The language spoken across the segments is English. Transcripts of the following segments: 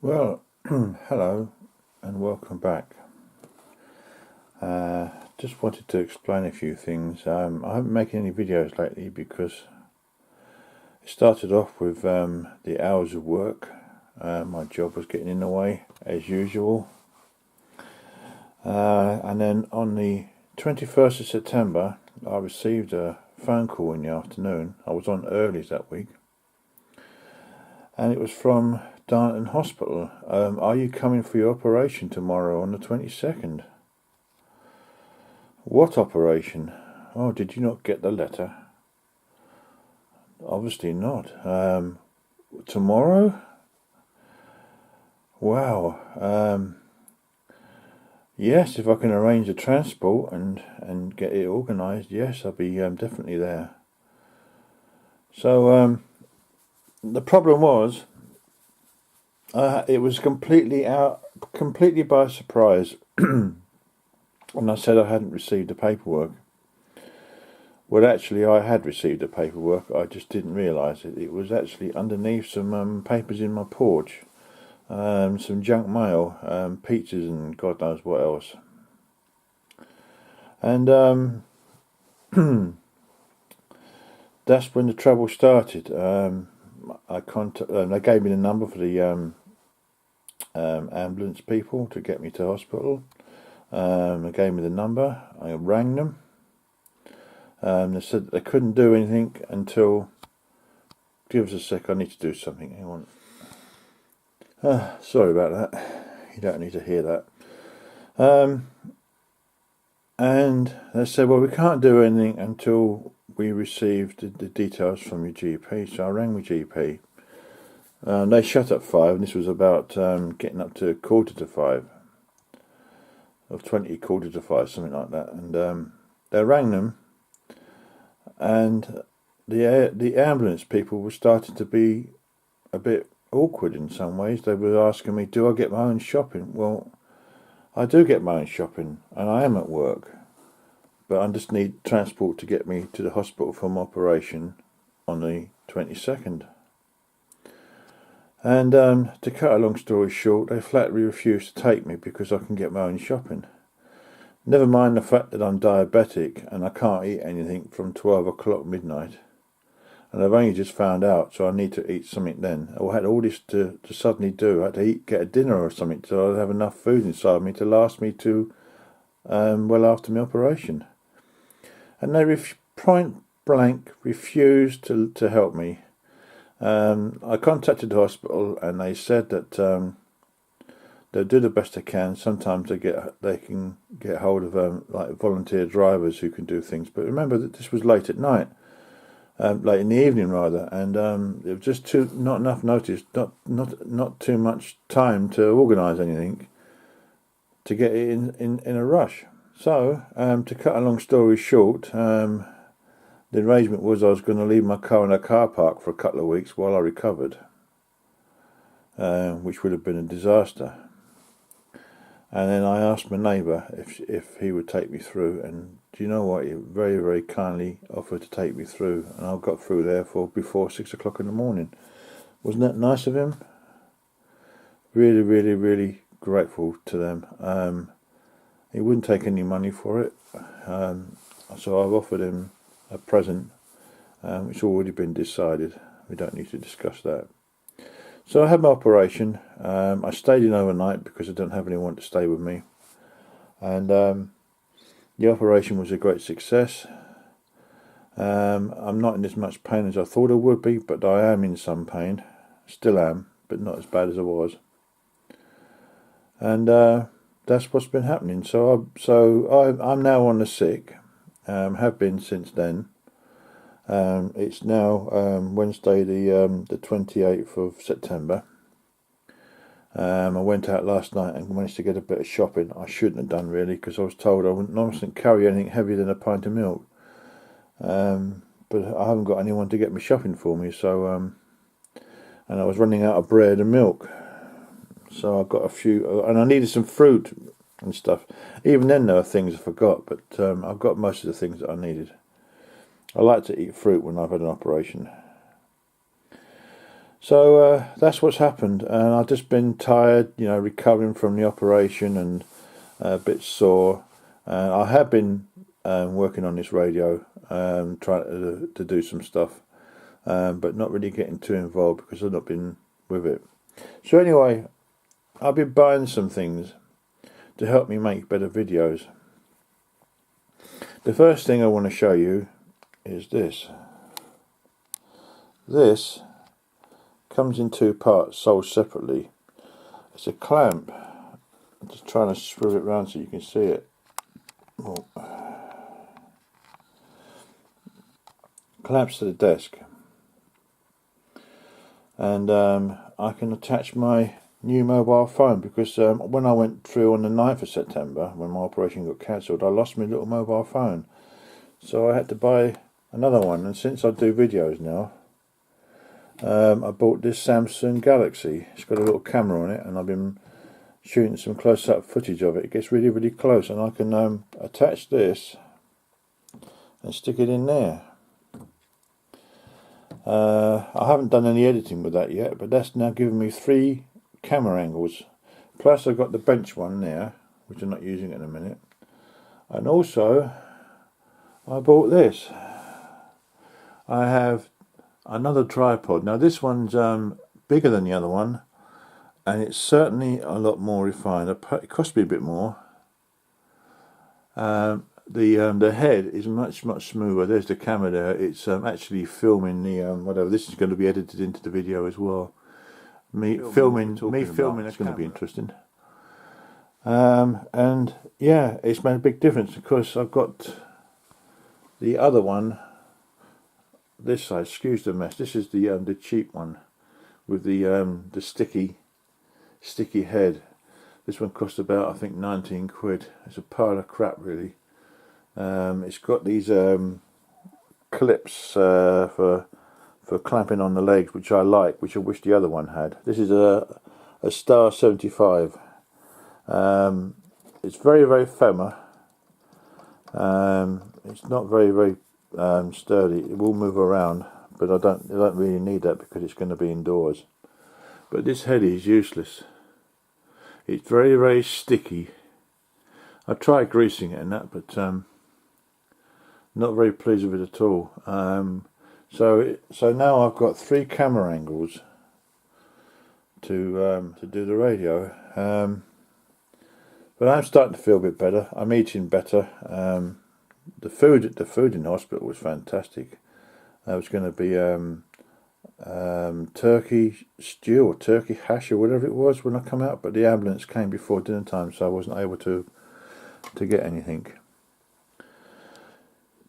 Well, hello and welcome back. Just wanted to explain a few things. I haven't been making any videos lately because it started off with the hours of work. My job was getting in the way as usual. And then on the 21st of September, I received a phone call in the afternoon. I was on early that week. And it was from Darlington Hospital. Are you coming for your operation tomorrow on the 22nd? What operation? Oh, did you not get the letter? Obviously not. Tomorrow? Wow. Yes, if I can arrange the transport and get it organised, yes, I'll be definitely there. So the problem was, it was completely by surprise. And I said I hadn't received the paperwork. Well, actually, I had received the paperwork. I just didn't realise it. It was actually underneath some papers in my porch, some junk mail, pizzas, and God knows what else. And that's when the trouble started. They gave me the number for the ambulance people to get me to hospital. They gave me the number. I rang them. They said they couldn't do anything until. Give us a sec. I need to do something. Hang on. Sorry about that. You don't need to hear that. And they said, well, we can't do anything until we receive the details from your GP. So I rang my GP. They shut at 5, and this was about getting up to 5:15. Or 5:20, something like that. And they rang them, and the ambulance people were starting to be a bit awkward in some ways. They were asking me, do I get my own shopping? Well, I do get my own shopping, and I am at work, but I just need transport to get me to the hospital for my operation on the 22nd. And to cut a long story short, they flatly refused to take me because I can get my own shopping. Never mind the fact that I'm diabetic and I can't eat anything from 12 o'clock midnight. And I've only just found out, so I need to eat something then. I had all this to suddenly do. I had to get a dinner or something so I'd have enough food inside me to last me to well after my operation. And they point blank refused to help me. I contacted the hospital and they said that they'll do the best they can. Sometimes they can get hold of like volunteer drivers who can do things. But remember that this was late at night, late in the evening rather, and it was just not enough notice, not too much time to organise anything to get it in a rush. So to cut a long story short. The arrangement was I was going to leave my car in a car park for a couple of weeks while I recovered, which would have been a disaster. And then I asked my neighbour if he would take me through, and do you know what? He very, very kindly offered to take me through, and I got through there before 6 o'clock in the morning. Wasn't that nice of him? Really, really, really grateful to them. He wouldn't take any money for it, so I've offered him a present, which already been decided. We don't need to discuss that. So I had my operation. I stayed in overnight because I don't have anyone to stay with me. And the operation was a great success. I'm not in as much pain as I thought I would be, but I am in some pain. Still am, but not as bad as I was. And that's what's been happening. So I'm now on the sick. Have been since then. It's now Wednesday, the 28th of September. I went out last night and managed to get a bit of shopping. I shouldn't have done really because I was told I mustn't carry anything heavier than a pint of milk. But I haven't got anyone to get me shopping for me. So and I was running out of bread and milk. So I got a few, and I needed some fruit and stuff. Even then there were things I forgot, but I've got most of the things that I needed. I like to eat fruit when I've had an operation. So that's what's happened, and I've just been tired, you know, recovering from the operation and a bit sore. I have been working on this radio, trying to do some stuff, but not really getting too involved because I've not been with it. So anyway, I've been buying some things to help me make better videos. The first thing I want to show you is this. This comes in two parts, sold separately. It's a clamp. I'm just trying to swivel it around so you can see it. Oh. Clamps to the desk, and I can attach my new mobile phone, because when I went through on the 9th of September, when my operation got cancelled, I lost my little mobile phone, so I had to buy another one. And since I do videos now, I bought this Samsung Galaxy. It's got a little camera on it, and I've been shooting some close-up footage of it. It gets really, really close, and I can attach this and stick it in there. I haven't done any editing with that yet, but that's now giving me 3 camera angles. Plus I've got the bench one there, which I'm not using at the minute. And also I bought this. I have another tripod. Now this one's bigger than the other one, and it's certainly a lot more refined. It cost me a bit more. The head is much smoother. There's the camera there. It's actually filming the whatever. This is going to be edited into the video as well. Me filming. That's going to be interesting. And yeah, it's made a big difference, because I've got the other one this side. Excuse the mess. This is the cheap one with the sticky head. This one cost about, I think, 19 quid. It's a pile of crap, really. It's got these clips for clamping on the legs, which I like, which I wish the other one had. This is a Star 75. It's very firm. It's not very sturdy. It will move around, but I don't really need that because it's going to be indoors. But this head is useless. It's very sticky. I tried greasing it and that, but not very pleased with it at all. So now I've got 3 camera angles to do the radio. But I'm starting to feel a bit better. I'm eating better. The food in the hospital was fantastic. It was going to be turkey stew or turkey hash or whatever it was when I come out, but the ambulance came before dinner time, so I wasn't able to get anything.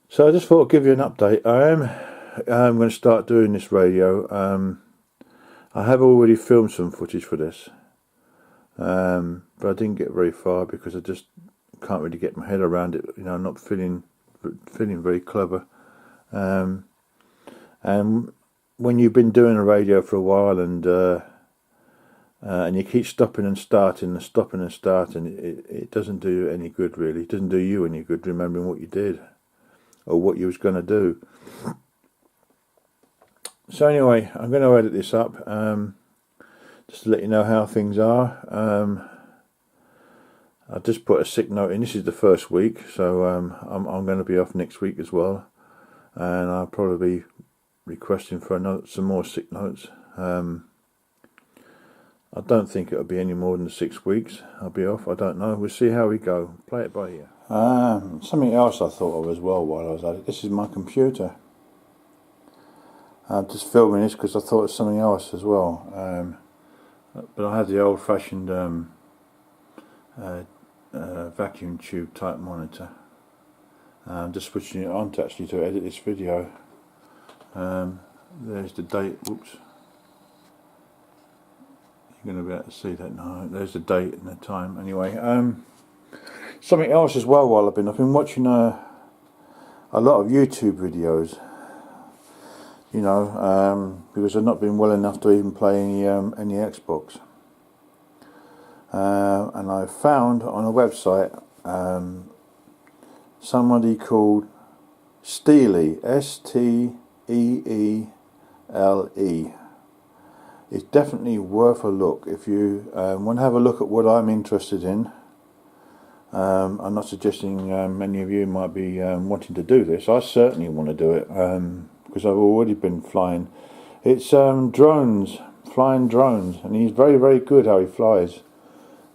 So I just thought I'd give you an update. I'm going to start doing this radio. I have already filmed some footage for this, but I didn't get very far because I just can't really get my head around it. You know, I'm not feeling very clever. And when you've been doing a radio for a while and you keep stopping and starting, it doesn't do you any good, really. It doesn't do you any good remembering what you did or what you was going to do. So anyway, I'm going to edit this up just to let you know how things are. I just put a sick note in. This is the first week, so I'm going to be off next week as well, and I'll probably be requesting for some more sick notes. I don't think it'll be any more than 6 weeks I'll be off. I don't know. We'll see how we go. Play it by ear. Something else I thought of as well while I was at it. This is my computer. I'm just filming this because I thought of something else as well. But I had the old-fashioned vacuum tube type monitor. I'm just switching it on to edit this video. There's the date. Whoops. You're going to be able to see that now. There's the date and the time. Anyway, something else as well while I've been watching a lot of YouTube videos. You know, because I've not been well enough to even play any Xbox. And I found on a website somebody called Steely, Steele, It's definitely worth a look. If you want to have a look at what I'm interested in, I'm not suggesting many of you might be wanting to do this. I certainly want to do it because I've already been flying. It's drones, flying drones, and he's very, very good how he flies.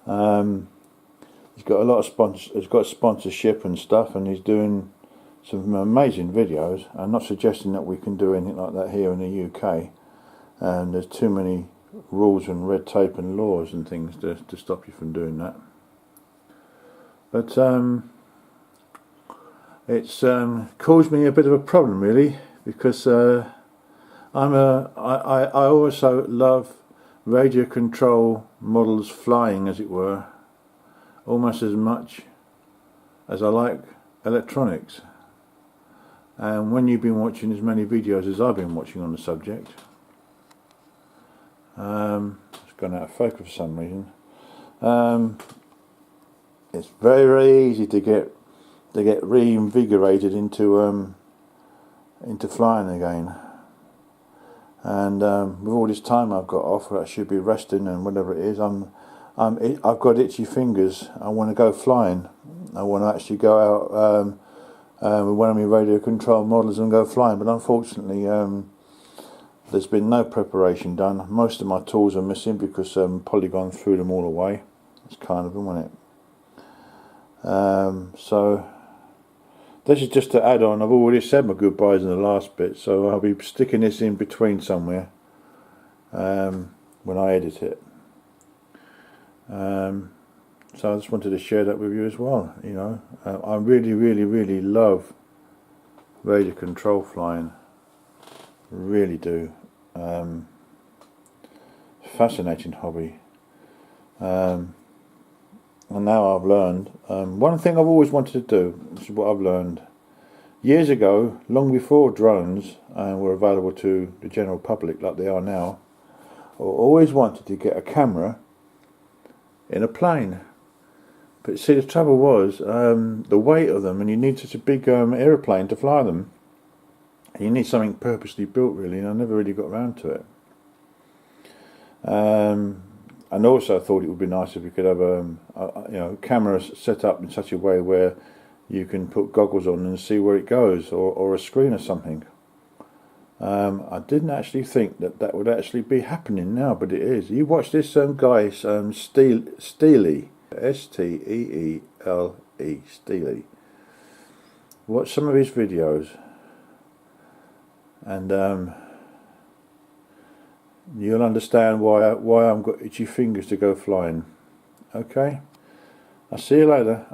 He's got a lot of he's got sponsorship and stuff, and he's doing some amazing videos. I'm not suggesting that we can do anything like that here in the UK. There's too many rules and red tape and laws and things to stop you from doing that. But it's caused me a bit of a problem, really, because I also love radio control models flying, as it were, almost as much as I like electronics. And when you've been watching as many videos as I've been watching on the subject, it's gone out of focus for some reason. It's very, very easy to get reinvigorated into flying again. And with all this time I've got off, I should be resting and whatever it is, I've got itchy fingers. I want to go flying. I want to actually go out with one of my radio control models and go flying. But unfortunately, there's been no preparation done. Most of my tools are missing because Polygon threw them all away. It's kind of them, wasn't it? So this is just to add on. I've already said my goodbyes in the last bit, so I'll be sticking this in between somewhere when I edit it. So I just wanted to share that with you as well. You know, I really, really, really love radio control flying. Really do. Fascinating hobby. And now I've learned one thing I've always wanted to do. This is what I've learned years ago, long before drones were available to the general public like they are now. I always wanted to get a camera in a plane, but see, the trouble was the weight of them, and you need such a big aeroplane to fly them. And you need something purposely built, really, and I never really got around to it. And also I thought it would be nice if we could have cameras set up in such a way where you can put goggles on and see where it goes, or a screen or something. I didn't actually think that would actually be happening now, but it is. You watch this guy, Steely, S-T-E-E-L-E, Steely. Watch some of his videos, and you'll understand why I've got itchy fingers to go flying. Okay, I'll see you later.